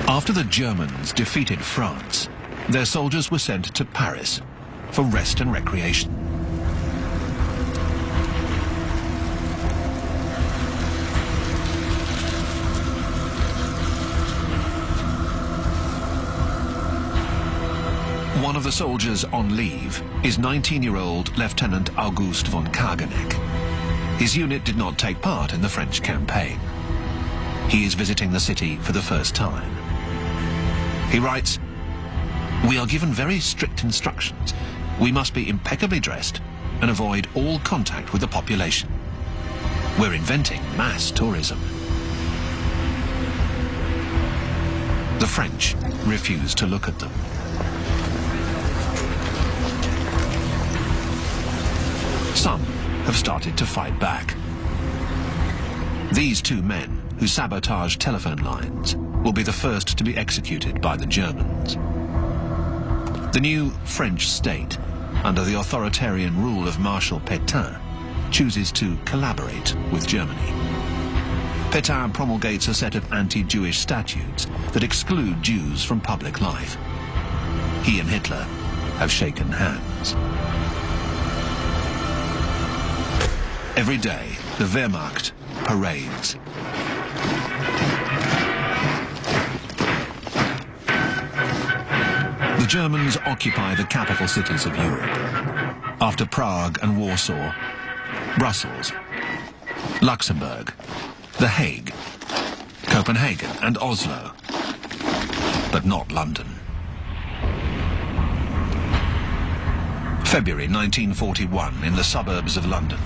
After the Germans defeated France, their soldiers were sent to Paris for rest and recreation. One of the soldiers on leave is 19-year-old Lieutenant Auguste von Kageneck. His unit did not take part in the French campaign. He is visiting the city for the first time. He writes, "We are given very strict instructions. We must be impeccably dressed and avoid all contact with the population. We're inventing mass tourism." The French refuse to look at them. Some have started to fight back. These two men, who sabotaged telephone lines, will be the first to be executed by the Germans. The new French state, under the authoritarian rule of Marshal Pétain, chooses to collaborate with Germany. Pétain promulgates a set of anti-Jewish statutes that exclude Jews from public life. He and Hitler have shaken hands. Every day, the Wehrmacht parades. The Germans occupy the capital cities of Europe. After Prague and Warsaw, Brussels, Luxembourg, The Hague, Copenhagen and Oslo, but not London. February 1941, in the suburbs of London.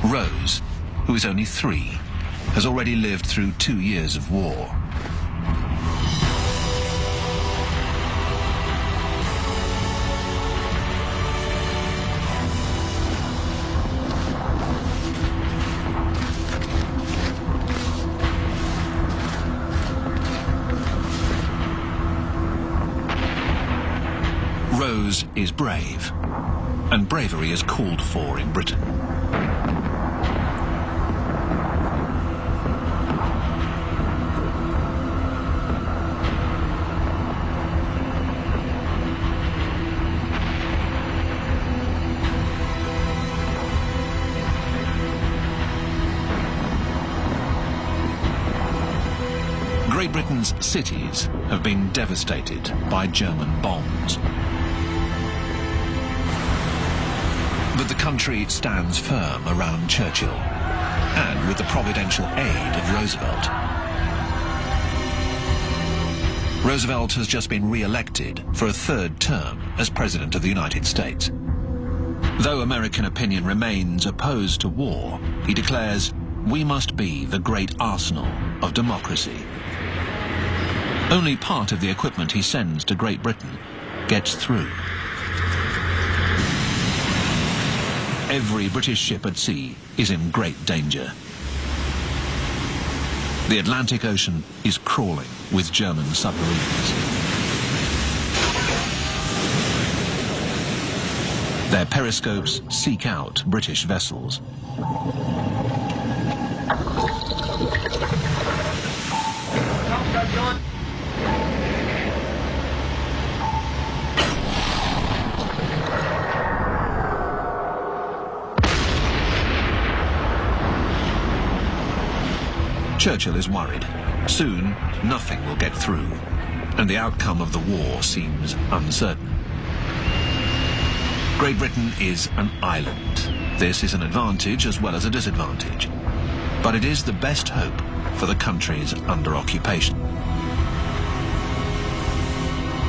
Rose, who is only 3, has already lived through 2 years of war. Rose is brave, and bravery is called for in Britain. Great Britain's cities have been devastated by German bombs. But the country stands firm around Churchill, and with the providential aid of Roosevelt. Roosevelt has just been re-elected for a 3rd term as President of the United States. Though American opinion remains opposed to war, he declares, "We must be the great arsenal of democracy." Only part of the equipment he sends to Great Britain gets through. Every British ship at sea is in great danger. The Atlantic Ocean is crawling with German submarines. Their periscopes seek out British vessels. Churchill is worried. Soon, nothing will get through, and the outcome of the war seems uncertain. Great Britain is an island. This is an advantage as well as a disadvantage, but it is the best hope for the countries under occupation.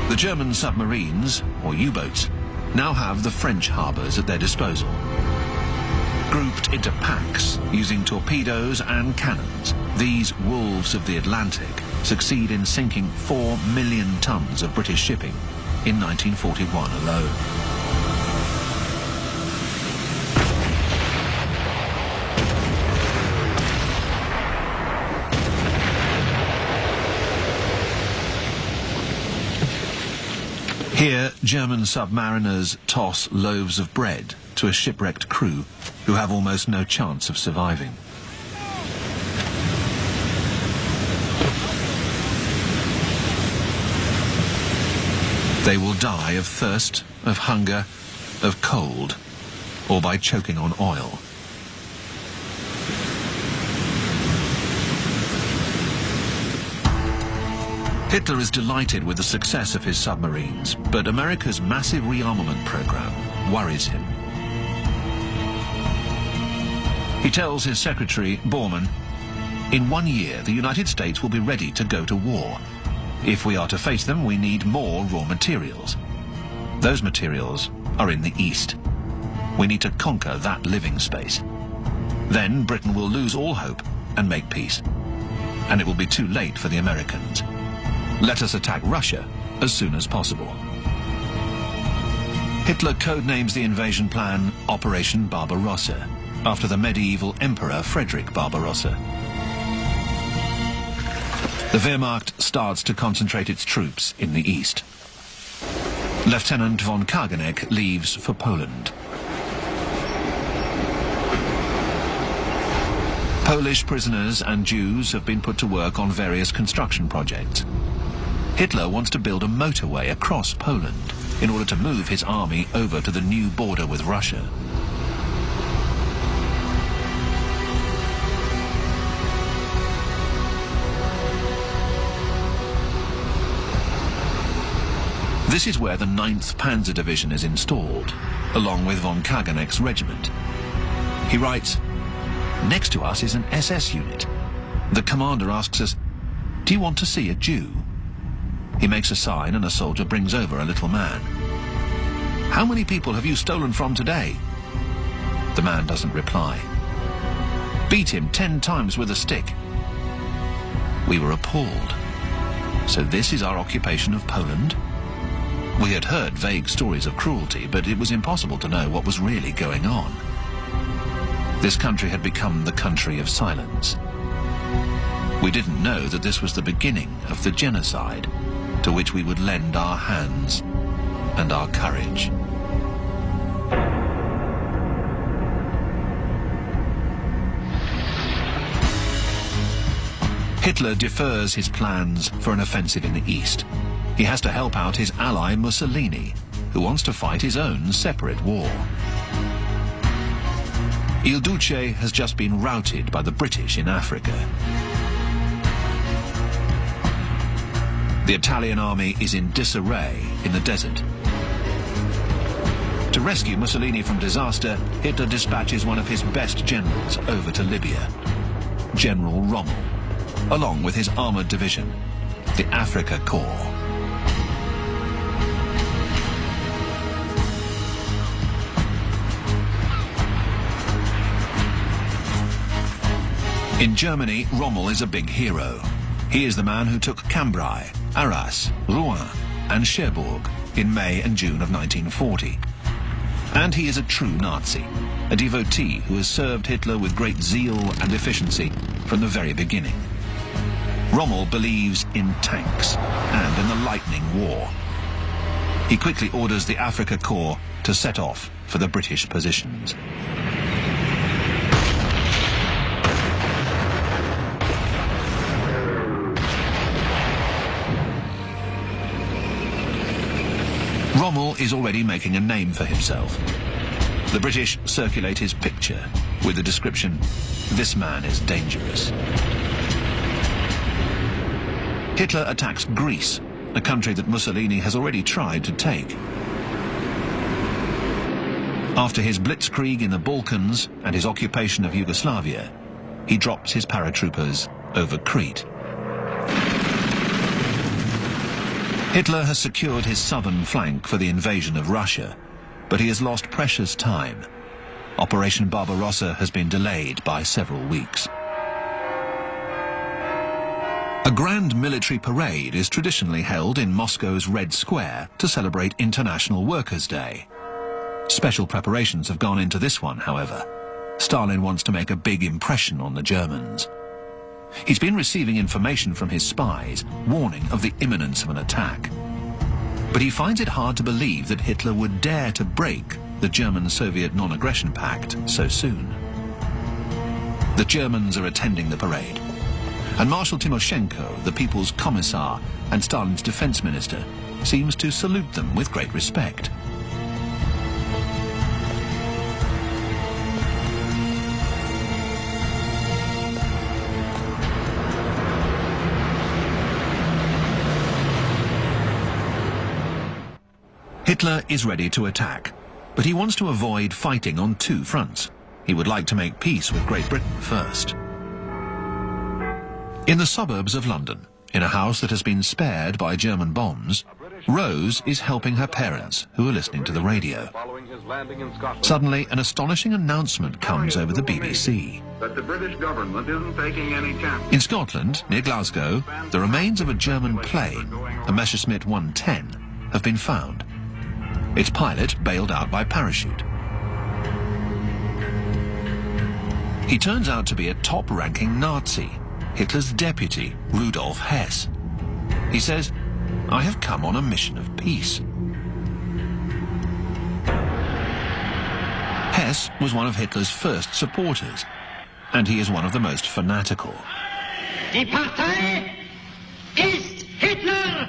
The German submarines, or U-boats, now have the French harbours at their disposal. Grouped into packs using torpedoes and cannons, these wolves of the Atlantic succeed in sinking 4 million tons of British shipping in 1941 alone. Here, German submariners toss loaves of bread to a shipwrecked crew who have almost no chance of surviving. They will die of thirst, of hunger, of cold, or by choking on oil. Hitler is delighted with the success of his submarines, but America's massive rearmament program worries him. He tells his secretary, Bormann, "In 1 year, the United States will be ready to go to war. If we are to face them, we need more raw materials. Those materials are in the East. We need to conquer that living space. Then Britain will lose all hope and make peace. And it will be too late for the Americans. Let us attack Russia as soon as possible." Hitler codenames the invasion plan Operation Barbarossa, after the medieval emperor Frederick Barbarossa. The Wehrmacht starts to concentrate its troops in the east. Lieutenant von Kageneck leaves for Poland. Polish prisoners and Jews have been put to work on various construction projects. Hitler wants to build a motorway across Poland in order to move his army over to the new border with Russia. This is where the 9th Panzer Division is installed, along with von Kageneck's regiment. He writes, "Next to us is an SS unit. The commander asks us, 'Do you want to see a Jew?' He makes a sign and a soldier brings over a little man. 'How many people have you stolen from today?' The man doesn't reply. 'Beat him 10 times with a stick.' We were appalled. So this is our occupation of Poland? We had heard vague stories of cruelty, but it was impossible to know what was really going on. This country had become the country of silence. We didn't know that this was the beginning of the genocide to which we would lend our hands and our courage." Hitler defers his plans for an offensive in the east. He has to help out his ally Mussolini, who wants to fight his own separate war. Il Duce has just been routed by the British in Africa. The Italian army is in disarray in the desert. To rescue Mussolini from disaster, Hitler dispatches one of his best generals over to Libya, General Rommel, along with his armoured division, the Afrika Korps. In Germany, Rommel is a big hero. He is the man who took Cambrai, Arras, Rouen and Cherbourg in May and June of 1940. And he is a true Nazi, a devotee who has served Hitler with great zeal and efficiency from the very beginning. Rommel believes in tanks and in the lightning war. He quickly orders the Afrika Korps to set off for the British positions. Rommel is already making a name for himself. The British circulate his picture with the description, "This man is dangerous." Hitler attacks Greece, a country that Mussolini has already tried to take. After his blitzkrieg in the Balkans and his occupation of Yugoslavia, he drops his paratroopers over Crete. Hitler has secured his southern flank for the invasion of Russia, but he has lost precious time. Operation Barbarossa has been delayed by several weeks. A grand military parade is traditionally held in Moscow's Red Square to celebrate International Workers' Day. Special preparations have gone into this one, however. Stalin wants to make a big impression on the Germans. He's been receiving information from his spies, warning of the imminence of an attack. But he finds it hard to believe that Hitler would dare to break the German-Soviet non-aggression pact so soon. The Germans are attending the parade. And Marshal Timoshenko, the people's commissar and Stalin's defense minister, seems to salute them with great respect. Hitler is ready to attack, but he wants to avoid fighting on two fronts. He would like to make peace with Great Britain first. In the suburbs of London, in a house that has been spared by German bombs, Rose is helping her parents, who are listening to the radio. Suddenly, an astonishing announcement comes over the BBC. That the British government isn't taking any chance. In Scotland, near Glasgow, the remains of a German plane, a Messerschmitt 110, have been found. Its pilot bailed out by parachute. He turns out to be a top-ranking Nazi, Hitler's deputy, Rudolf Hess. He says, "I have come on a mission of peace." Hess was one of Hitler's first supporters, and he is one of the most fanatical. Die Partei ist Hitler!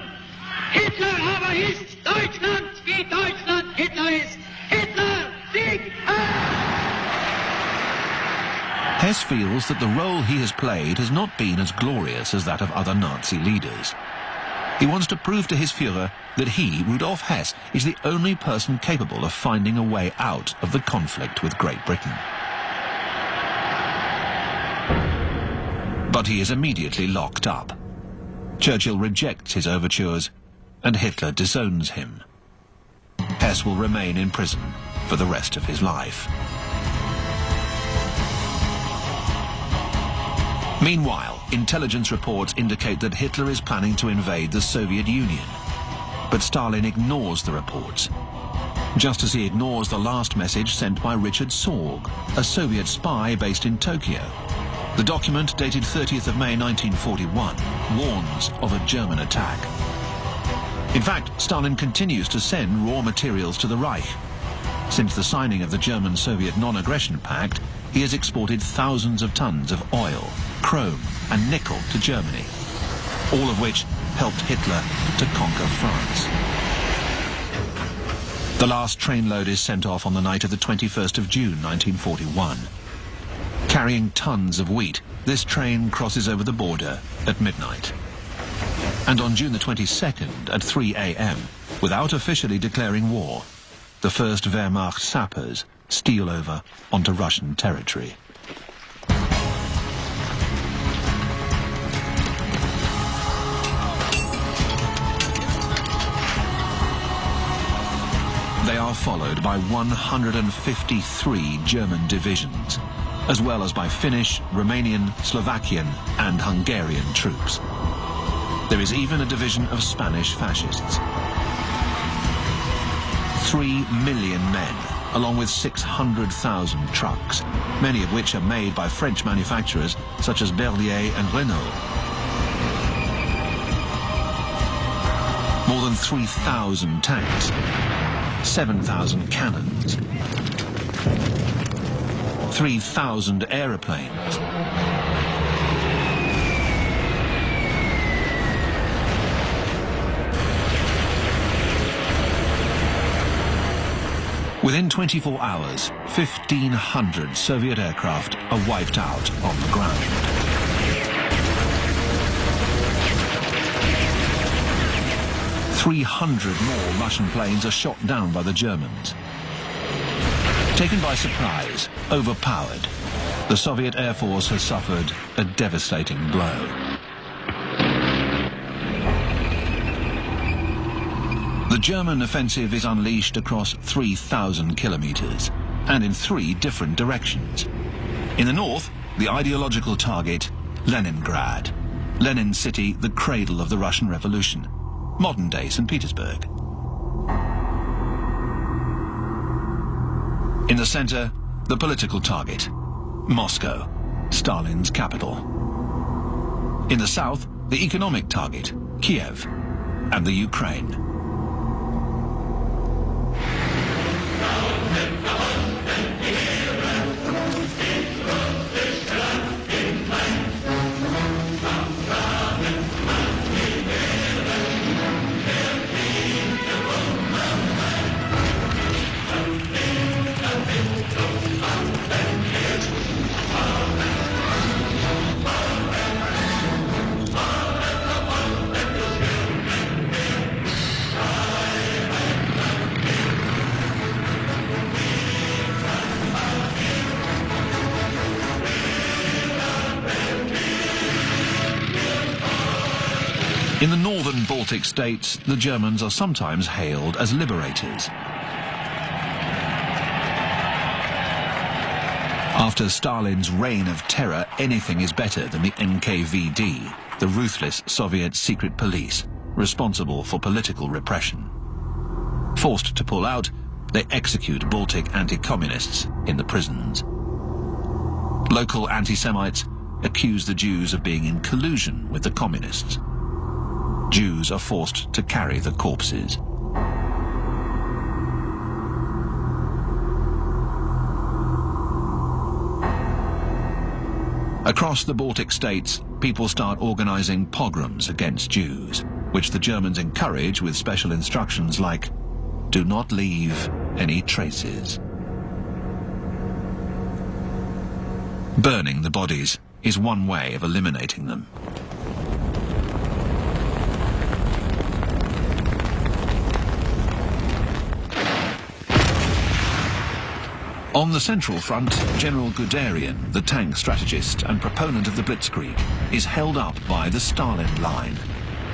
Hitler aber ist Deutschland, wie Deutschland Hitler ist! Hitler, Sieg! Hess feels that the role he has played has not been as glorious as that of other Nazi leaders. He wants to prove to his Führer that he, Rudolf Hess, is the only person capable of finding a way out of the conflict with Great Britain. But he is immediately locked up. Churchill rejects his overtures, and Hitler disowns him. Hess will remain in prison for the rest of his life. Meanwhile, intelligence reports indicate that Hitler is planning to invade the Soviet Union. But Stalin ignores the reports, just as he ignores the last message sent by Richard Sorg, a Soviet spy based in Tokyo. The document, dated 30th of May 1941, warns of a German attack. In fact, Stalin continues to send raw materials to the Reich. Since the signing of the German-Soviet non-aggression pact, he has exported thousands of tons of oil, chrome and nickel to Germany, all of which helped Hitler to conquer France. The last trainload is sent off on the night of the 21st of June 1941. Carrying tons of wheat, this train crosses over the border at midnight. And on June the 22nd at 3 a.m., without officially declaring war, the first Wehrmacht sappers steal over onto Russian territory. They are followed by 153 German divisions, as well as by Finnish, Romanian, Slovakian and Hungarian troops. There is even a division of Spanish fascists. 3 million men, along with 600,000 trucks, many of which are made by French manufacturers such as Berlier and Renault. More than 3,000 tanks, 7,000 cannons, 3,000 aeroplanes, within 24 hours, 1,500 Soviet aircraft are wiped out on the ground. "300 more Russian planes are shot down by the Germans. Taken by surprise, overpowered, the Soviet Air Force has suffered a devastating blow. The German offensive is unleashed across 3,000 kilometers and in 3 different directions. In the north, the ideological target, Leningrad. Lenin City, the cradle of the Russian Revolution. Modern-day St. Petersburg. In the center, the political target, Moscow, Stalin's capital. In the south, the economic target, Kiev, and the Ukraine. In the northern Baltic states, the Germans are sometimes hailed as liberators. After Stalin's reign of terror, anything is better than the NKVD, the ruthless Soviet secret police, responsible for political repression. Forced to pull out, they execute Baltic anti-communists in the prisons. Local anti-Semites accuse the Jews of being in collusion with the communists. Jews are forced to carry the corpses. Across the Baltic states, people start organizing pogroms against Jews, which the Germans encourage with special instructions like, "Do not leave any traces." Burning the bodies is one way of eliminating them. On the Central Front, General Guderian, the tank strategist and proponent of the Blitzkrieg, is held up by the Stalin Line,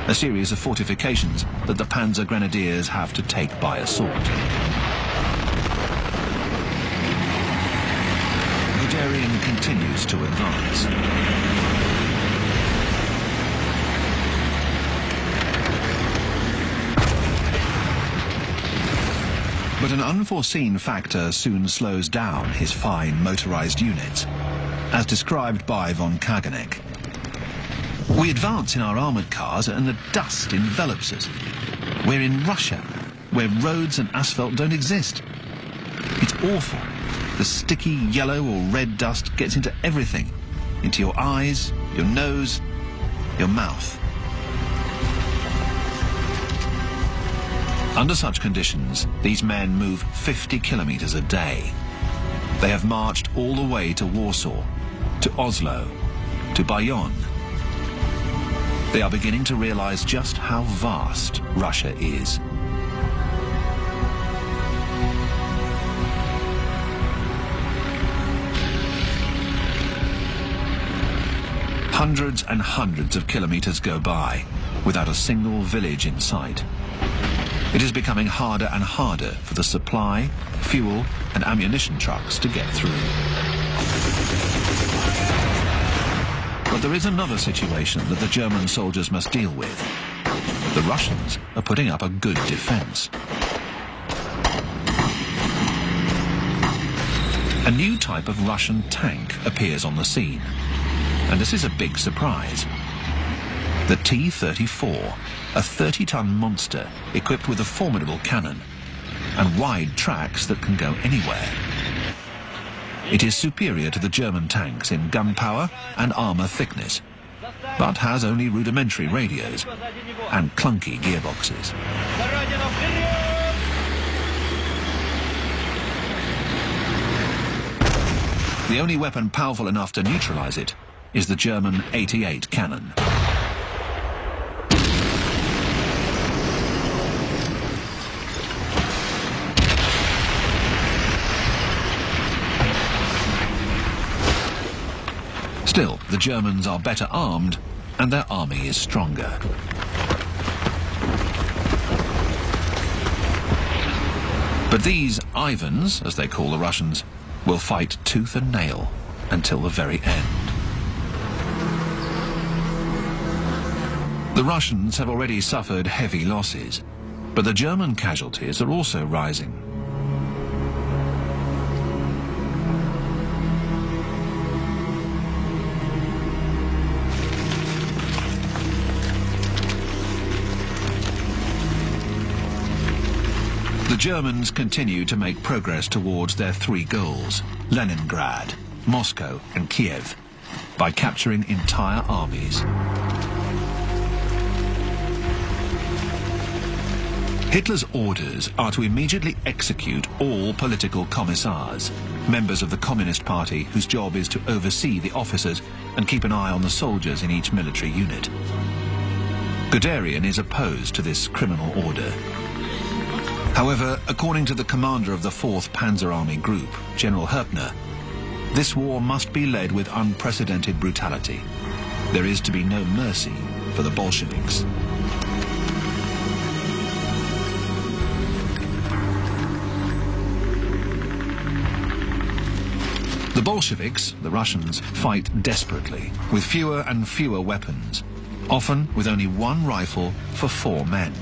a series of fortifications that the Panzer Grenadiers have to take by assault. Guderian continues to advance. But an unforeseen factor soon slows down his fine motorized units, as described by von Kageneck. We advance in our armored cars and the dust envelops us. We're in Russia, where roads and asphalt don't exist. It's awful. The sticky yellow or red dust gets into everything, into your eyes, your nose, your mouth. Under such conditions, these men move 50 kilometers a day. They have marched all the way to Warsaw, to Oslo, to Bayonne. They are beginning to realize just how vast Russia is. Hundreds and hundreds of kilometers go by without a single village in sight. It is becoming harder and harder for the supply, fuel and ammunition trucks to get through. But there is another situation that the German soldiers must deal with. The Russians are putting up a good defense. A new type of Russian tank appears on the scene, and this is a big surprise. The T-34, a 30-ton monster equipped with a formidable cannon and wide tracks that can go anywhere. It is superior to the German tanks in gun power and armor thickness, but has only rudimentary radios and clunky gearboxes. The only weapon powerful enough to neutralize it is the German 88 cannon. Still, the Germans are better armed and their army is stronger. But these Ivans, as they call the Russians, will fight tooth and nail until the very end. The Russians have already suffered heavy losses, but the German casualties are also rising. The Germans continue to make progress towards their three goals, Leningrad, Moscow and Kiev, by capturing entire armies. Hitler's orders are to immediately execute all political commissars, members of the Communist Party whose job is to oversee the officers and keep an eye on the soldiers in each military unit. Guderian is opposed to this criminal order. However, according to the commander of the 4th Panzer Army Group, General Herpner, this war must be led with unprecedented brutality. There is to be no mercy for the Bolsheviks. The Bolsheviks, the Russians, fight desperately, with fewer and fewer weapons, often with only one rifle for 4 men.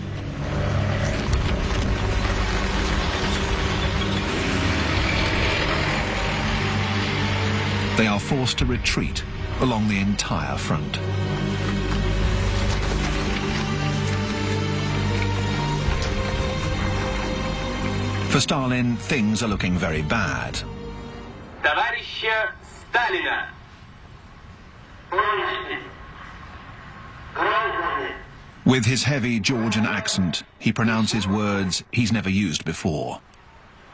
They are forced to retreat along the entire front. For Stalin, things are looking very bad. Товарища Сталина. With his heavy Georgian accent, he pronounces words he's never used before.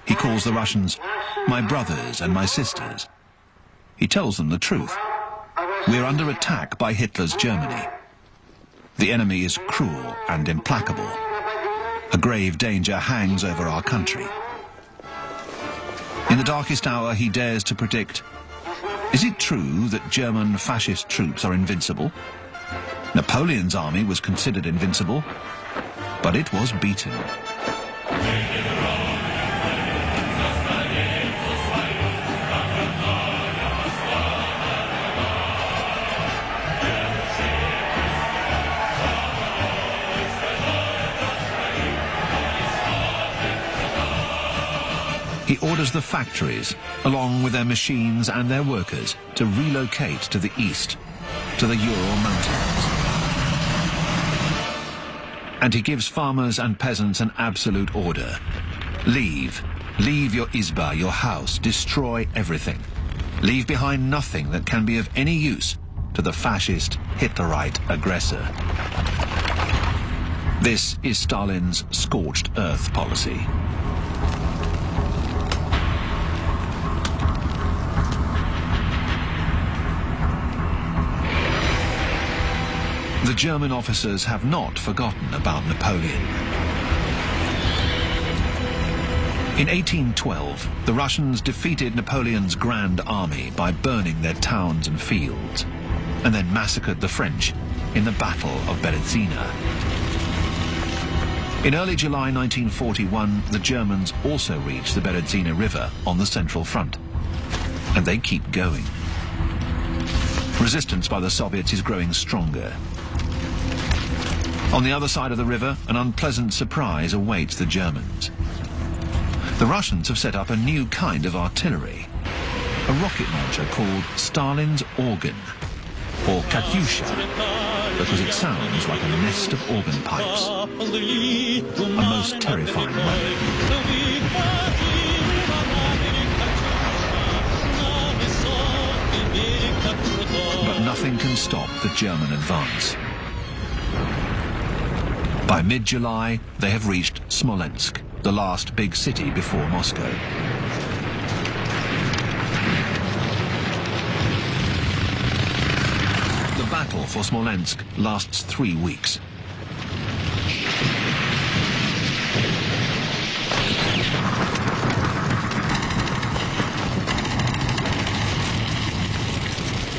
He calls the Russians my brothers and my sisters. He tells them the truth. We're under attack by Hitler's Germany. The enemy is cruel and implacable. A grave danger hangs over our country. In the darkest hour, he dares to predict, is it true that German fascist troops are invincible? Napoleon's army was considered invincible, but it was beaten. He orders the factories, along with their machines and their workers, to relocate to the east, to the Ural Mountains. And he gives farmers and peasants an absolute order. Leave. Leave your izba, your house. Destroy everything. Leave behind nothing that can be of any use to the fascist Hitlerite aggressor. This is Stalin's scorched earth policy. The German officers have not forgotten about Napoleon. In 1812, the Russians defeated Napoleon's Grand Army by burning their towns and fields, and then massacred the French in the Battle of Berezina. In early July 1941, the Germans also reached the Berezina River on the Central Front, and they keep going. Resistance by the Soviets is growing stronger. On the other side of the river, an unpleasant surprise awaits the Germans. The Russians have set up a new kind of artillery, a rocket launcher called Stalin's Organ, or Katyusha, because it sounds like a nest of organ pipes. A most terrifying weapon. But nothing can stop the German advance. By mid-July, they have reached Smolensk, the last big city before Moscow. The battle for Smolensk lasts 3 weeks.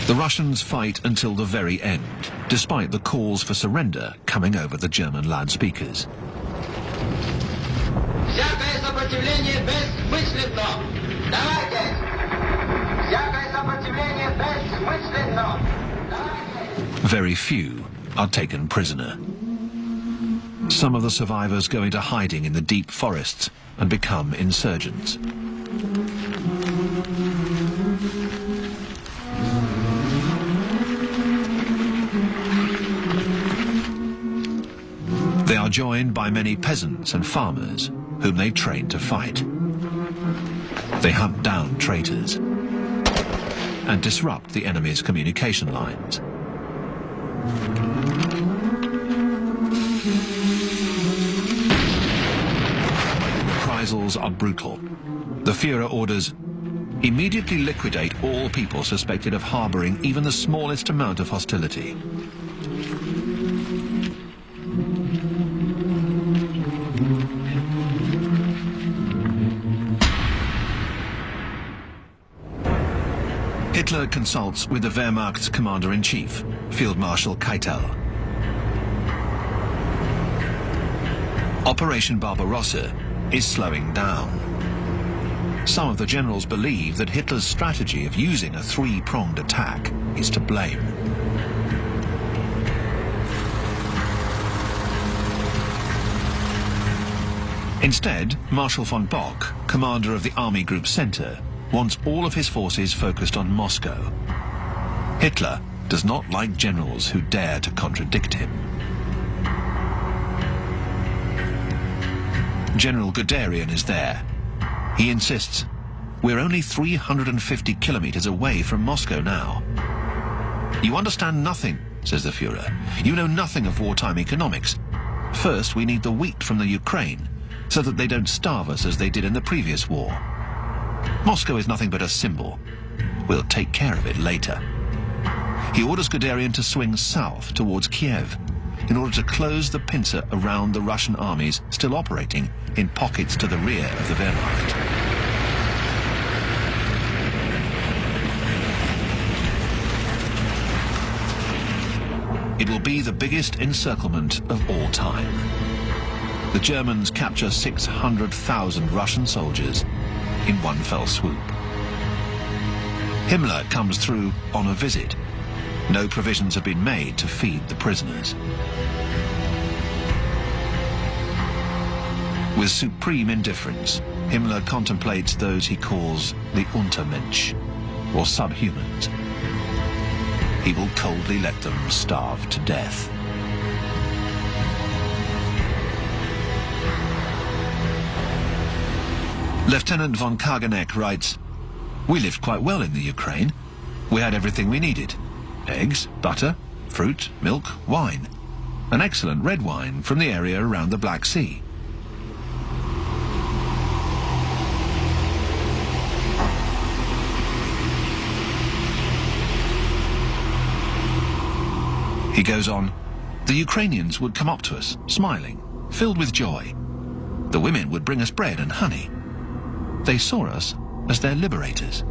The Russians fight until the very end, despite the calls for surrender coming over the German loudspeakers. Very few are taken prisoner. Some of the survivors go into hiding in the deep forests and become insurgents. They are joined by many peasants and farmers whom they train to fight. They hunt down traitors and disrupt the enemy's communication lines. Reprisals are brutal. The Führer orders, immediately liquidate all people suspected of harboring even the smallest amount of hostility. Hitler consults with the Wehrmacht's commander-in-chief, Field Marshal Keitel. Operation Barbarossa is slowing down. Some of the generals believe that Hitler's strategy of using a three-pronged attack is to blame. Instead, Marshal von Bock, commander of the Army Group Center, wants all of his forces focused on Moscow. Hitler does not like generals who dare to contradict him. General Guderian is there. He insists, "We're only 350 kilometers away from Moscow now." "You understand nothing," says the Fuhrer. "You know nothing of wartime economics. First, we need the wheat from the Ukraine, so that they don't starve us as they did in the previous war. Moscow is nothing but a symbol. We'll take care of it later." He orders Guderian to swing south towards Kiev in order to close the pincer around the Russian armies still operating in pockets to the rear of the Wehrmacht. It will be the biggest encirclement of all time. The Germans capture 600,000 Russian soldiers in one fell swoop. Himmler comes through on a visit. No provisions have been made to feed the prisoners. With supreme indifference, Himmler contemplates those he calls the Untermensch, or subhumans. He will coldly let them starve to death. Lieutenant von Kageneck writes, "We lived quite well in the Ukraine. We had everything we needed. Eggs, butter, fruit, milk, wine. An excellent red wine from the area around the Black Sea." He goes on, "The Ukrainians would come up to us, smiling, filled with joy. The women would bring us bread and honey. They saw us as their liberators."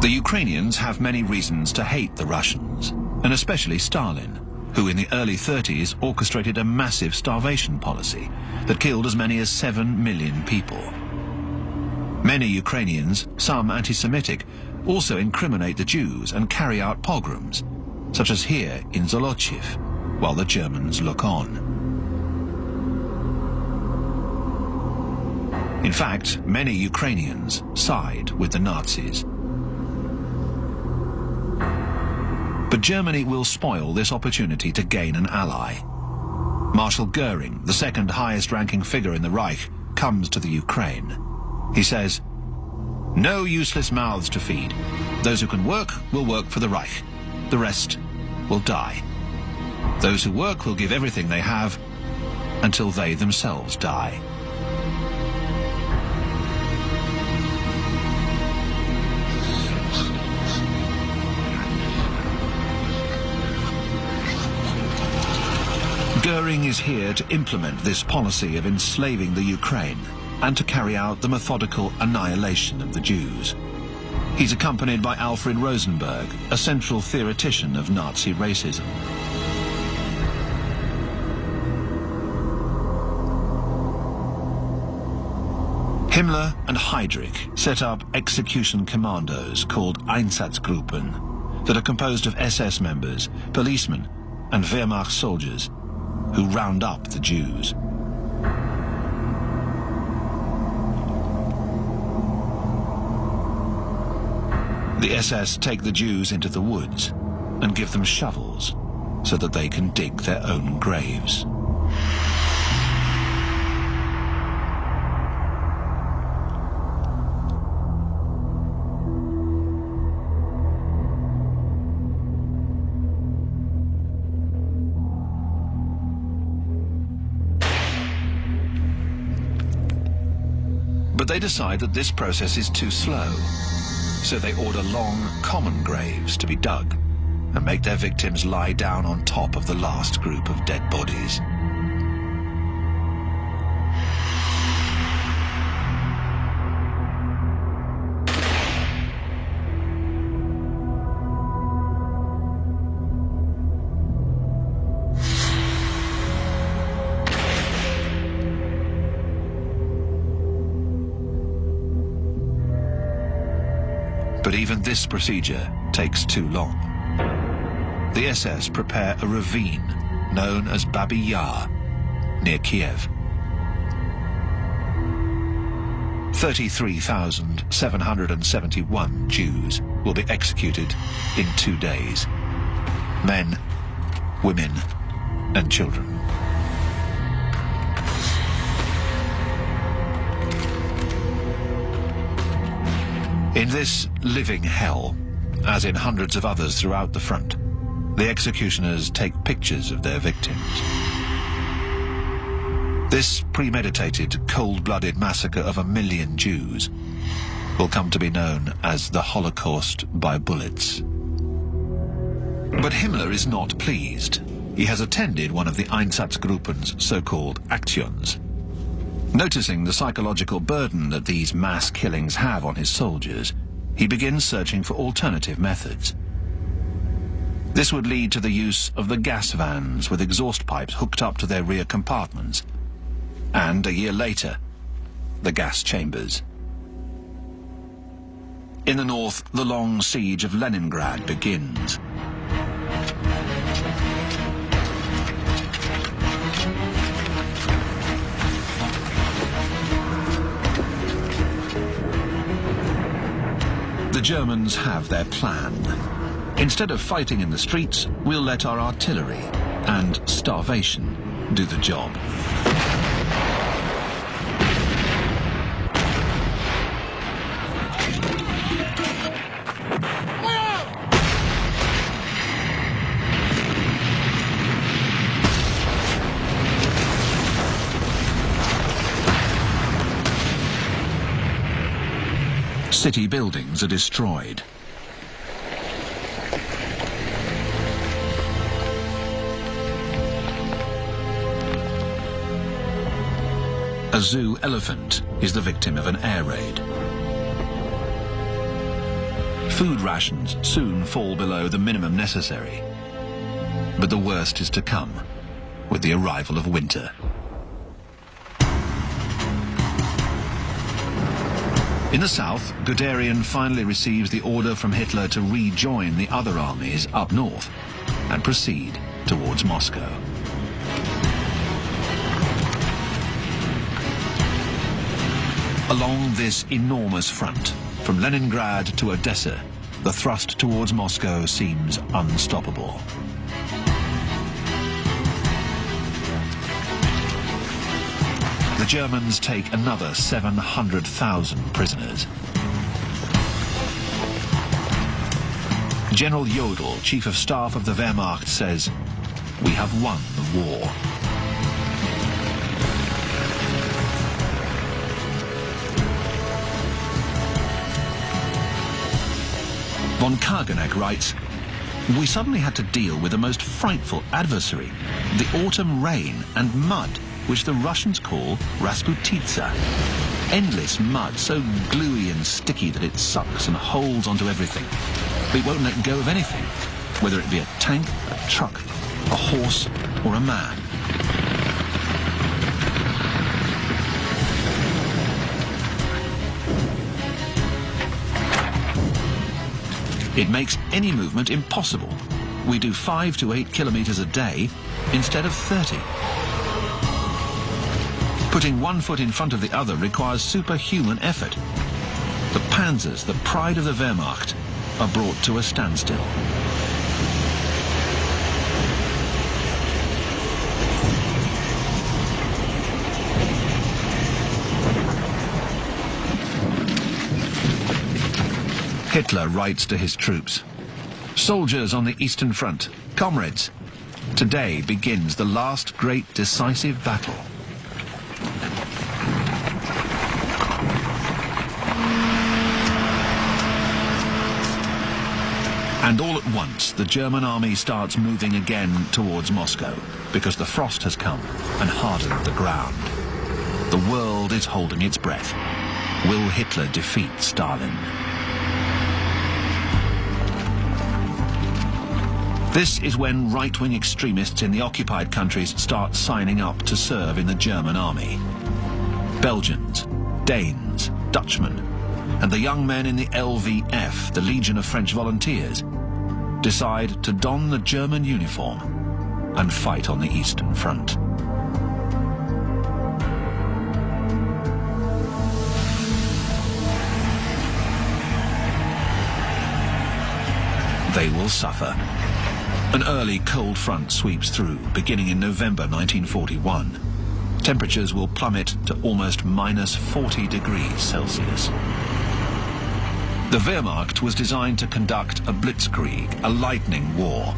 The Ukrainians have many reasons to hate the Russians, and especially Stalin, who in the early 30s orchestrated a massive starvation policy that killed as many as 7 million people. Many Ukrainians, some anti-Semitic, also incriminate the Jews and carry out pogroms, such as here in Zolochiv, while the Germans look on. In fact, many Ukrainians side with the Nazis. But Germany will spoil this opportunity to gain an ally. Marshal Goering, the second highest-ranking figure in the Reich, comes to the Ukraine. He says, "No useless mouths to feed. Those who can work will work for the Reich. The rest will die. Those who work will give everything they have until they themselves die." Goering is here to implement this policy of enslaving the Ukraine and to carry out the methodical annihilation of the Jews. He's accompanied by Alfred Rosenberg, a central theoretician of Nazi racism. Himmler and Heydrich set up execution commandos called Einsatzgruppen that are composed of SS members, policemen, and Wehrmacht soldiers who round up the Jews. The SS take the Jews into the woods and give them shovels so that they can dig their own graves. But they decide that this process is too slow, so they order long, common graves to be dug and make their victims lie down on top of the last group of dead bodies. But even this procedure takes too long. The SS prepare a ravine known as Babi Yar, near Kiev. 33,771 Jews will be executed in 2 days. Men, women, and children. In this living hell, as in hundreds of others throughout the front, the executioners take pictures of their victims. This premeditated, cold-blooded massacre of 1 million Jews will come to be known as the Holocaust by bullets. But Himmler is not pleased. He has attended one of the Einsatzgruppen's so-called actions. Noticing the psychological burden that these mass killings have on his soldiers, he begins searching for alternative methods. This would lead to the use of the gas vans with exhaust pipes hooked up to their rear compartments. And a year later, the gas chambers. In the north, the long siege of Leningrad begins. The Germans have their plan. Instead of fighting in the streets, we'll let our artillery and starvation do the job. City buildings are destroyed. A zoo elephant is the victim of an air raid. Food rations soon fall below the minimum necessary. But the worst is to come with the arrival of winter. In the south, Guderian finally receives the order from Hitler to rejoin the other armies up north and proceed towards Moscow. Along this enormous front, from Leningrad to Odessa, the thrust towards Moscow seems unstoppable. The Germans take another 700,000 prisoners. General Jodl, Chief of Staff of the Wehrmacht, says, "We have won the war." Von Kageneck writes, "We suddenly had to deal with the most frightful adversary, the autumn rain and mud, which the Russians call Rasputitsa. Endless mud, so gluey and sticky that it sucks and holds onto everything. It won't let go of anything, whether it be a tank, a truck, a horse, or a man." It makes any movement impossible. We do 5 to 8 kilometers a day instead of 30. Putting one foot in front of the other requires superhuman effort. The panzers, the pride of the Wehrmacht, are brought to a standstill. Hitler writes to his troops, "Soldiers on the Eastern Front, comrades, today begins the last great decisive battle." And all at once, the German army starts moving again towards Moscow, because the frost has come and hardened the ground. The world is holding its breath. Will Hitler defeat Stalin? This is when right-wing extremists in the occupied countries start signing up to serve in the German army. Belgians, Danes, Dutchmen, and the young men in the LVF, the Legion of French Volunteers, decide to don the German uniform and fight on the Eastern Front. They will suffer. An early cold front sweeps through, beginning in November 1941. Temperatures will plummet to almost minus 40 degrees Celsius. The Wehrmacht was designed to conduct a blitzkrieg, a lightning war.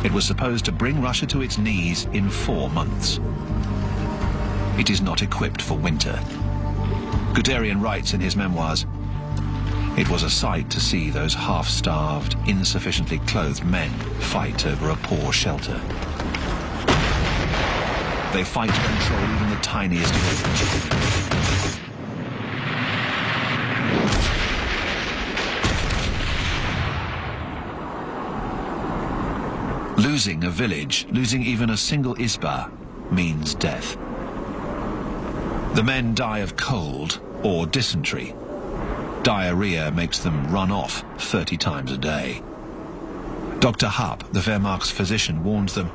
It was supposed to bring Russia to its knees in 4 months. It is not equipped for winter. Guderian writes in his memoirs, "It was a sight to see those half-starved, insufficiently clothed men fight over a poor shelter. They fight to control even the tiniest village. Losing a village, losing even a single isba, means death. The men die of cold or dysentery. Diarrhea makes them run off 30 times a day. Dr. Happ, the Wehrmacht's physician, warns them,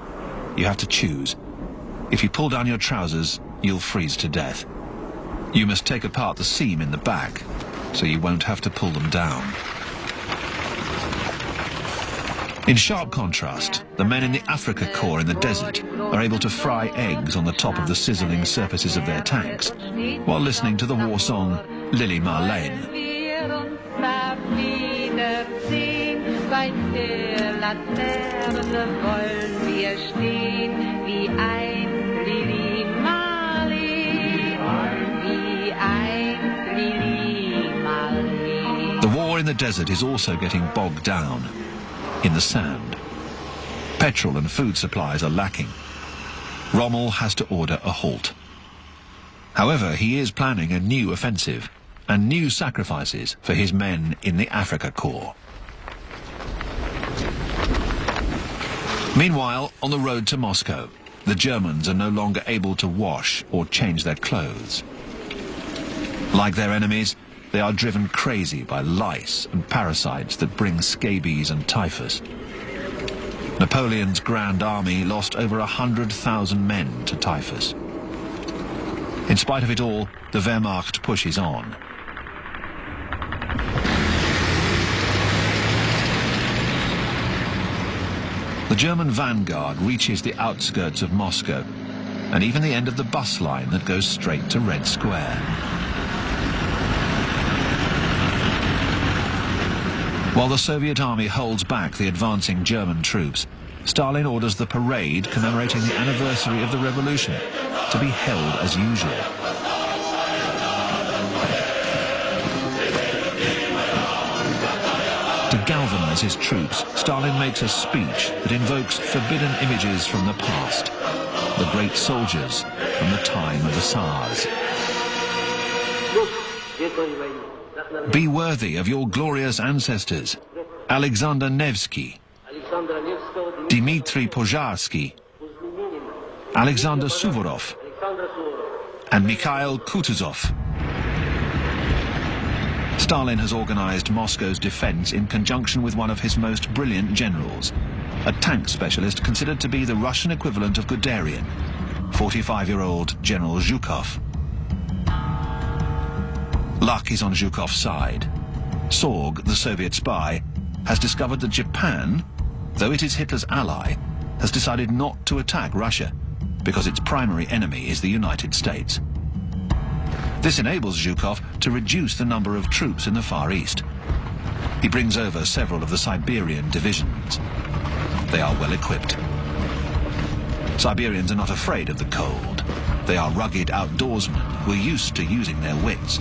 "You have to choose. If you pull down your trousers, you'll freeze to death. You must take apart the seam in the back, so you won't have to pull them down." In sharp contrast, the men in the Afrika Korps in the desert are able to fry eggs on the top of the sizzling surfaces of their tanks, while listening to the war song Lili Marleen. The war in the desert is also getting bogged down in the sand. Petrol and food supplies are lacking. Rommel has to order a halt. However, he is planning a new offensive and new sacrifices for his men in the Afrika Korps. Meanwhile, on the road to Moscow, the Germans are no longer able to wash or change their clothes. Like their enemies, they are driven crazy by lice and parasites that bring scabies and typhus. Napoleon's Grand Army lost over 100,000 men to typhus. In spite of it all, the Wehrmacht pushes on. The German vanguard reaches the outskirts of Moscow, and even the end of the bus line that goes straight to Red Square. While the Soviet army holds back the advancing German troops, Stalin orders the parade commemorating the anniversary of the revolution to be held as usual. To galvanize his troops, Stalin makes a speech that invokes forbidden images from the past, the great soldiers from the time of the Tsars. Be worthy of your glorious ancestors, Alexander Nevsky, Dmitry Pozharsky, Alexander Suvorov, and Mikhail Kutuzov. Stalin has organized Moscow's defense in conjunction with one of his most brilliant generals, a tank specialist considered to be the Russian equivalent of Guderian, 45-year-old General Zhukov. Luck is on Zhukov's side. Sorg, the Soviet spy, has discovered that Japan, though it is Hitler's ally, has decided not to attack Russia because its primary enemy is the United States. This enables Zhukov to reduce the number of troops in the Far East. He brings over several of the Siberian divisions. They are well equipped. Siberians are not afraid of the cold. They are rugged outdoorsmen who are used to using their wits.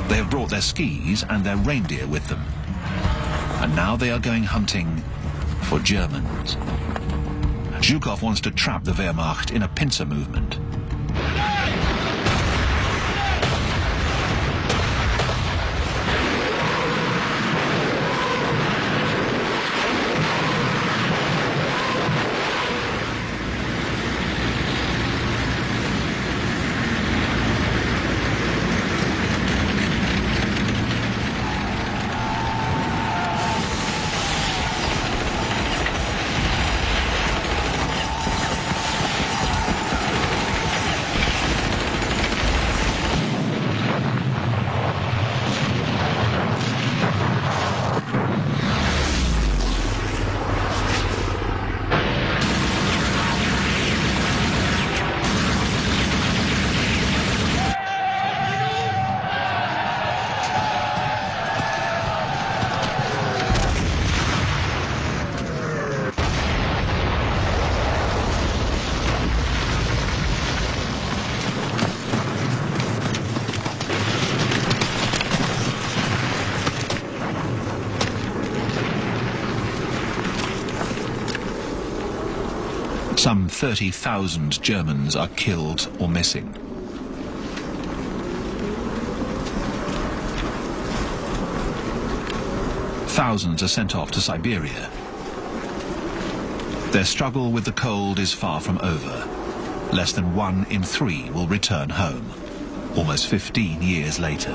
They have brought their skis and their reindeer with them. And now they are going hunting for Germans. Zhukov wants to trap the Wehrmacht in a pincer movement. Some 30,000 Germans are killed or missing. Thousands are sent off to Siberia. Their struggle with the cold is far from over. Less than 1 in 3 will return home, almost 15 years later.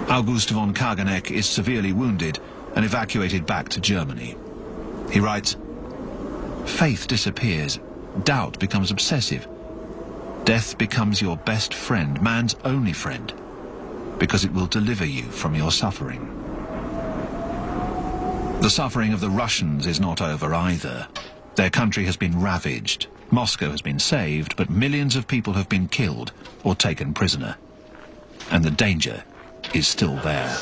August von Kageneck is severely wounded and evacuated back to Germany. He writes, "Faith disappears, doubt becomes obsessive. Death becomes your best friend, man's only friend, because it will deliver you from your suffering." The suffering of the Russians is not over either. Their country has been ravaged. Moscow has been saved, but millions of people have been killed or taken prisoner. And the danger is still there.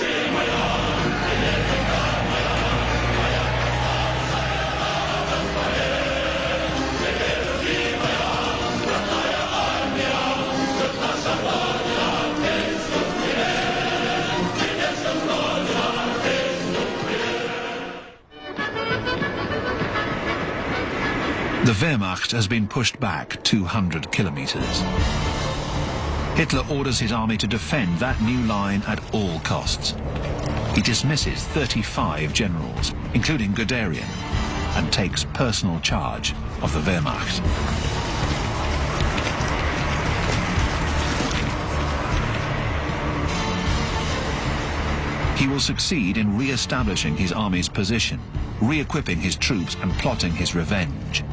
The Wehrmacht has been pushed back 200 kilometers. Hitler orders his army to defend that new line at all costs. He dismisses 35 generals, including Guderian, and takes personal charge of the Wehrmacht. He will succeed in re-establishing his army's position, re-equipping his troops and plotting his revenge.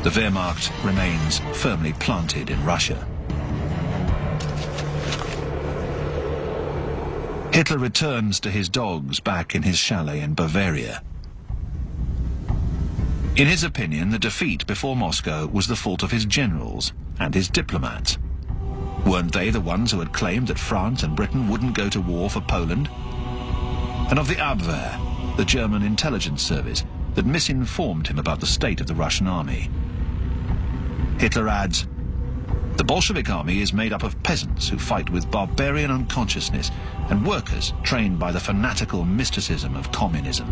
The Wehrmacht remains firmly planted in Russia. Hitler returns to his dogs back in his chalet in Bavaria. In his opinion, the defeat before Moscow was the fault of his generals and his diplomats. Weren't they the ones who had claimed that France and Britain wouldn't go to war for Poland? And of the Abwehr, the German intelligence service, that misinformed him about the state of the Russian army. Hitler adds, "The Bolshevik army is made up of peasants who fight with barbarian unconsciousness and workers trained by the fanatical mysticism of communism."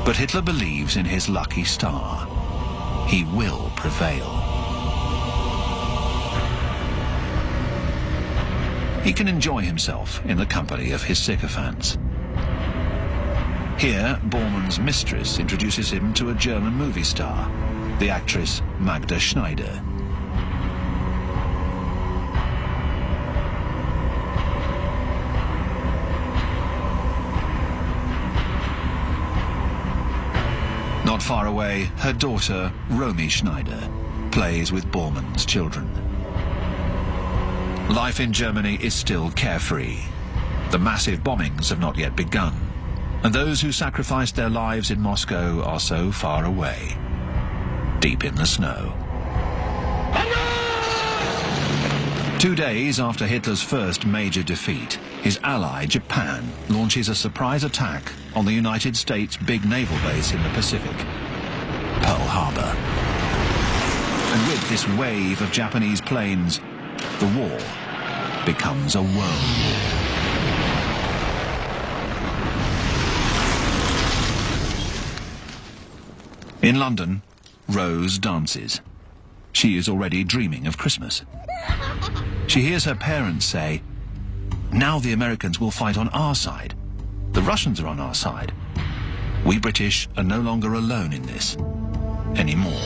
But Hitler believes in his lucky star. He will prevail. He can enjoy himself in the company of his sycophants. Here, Bormann's mistress introduces him to a German movie star, the actress Magda Schneider. Not far away, her daughter, Romy Schneider, plays with Bormann's children. Life in Germany is still carefree. The massive bombings have not yet begun, and those who sacrificed their lives in Moscow are so far away, deep in the snow. 2 days after Hitler's first major defeat, his ally, Japan, launches a surprise attack on the United States' big naval base in the Pacific, Pearl Harbor. And with this wave of Japanese planes, the war becomes a world war. In London, Rose dances. She is already dreaming of Christmas. She hears her parents say, "Now the Americans will fight on our side. The Russians are on our side. We British are no longer alone in this anymore."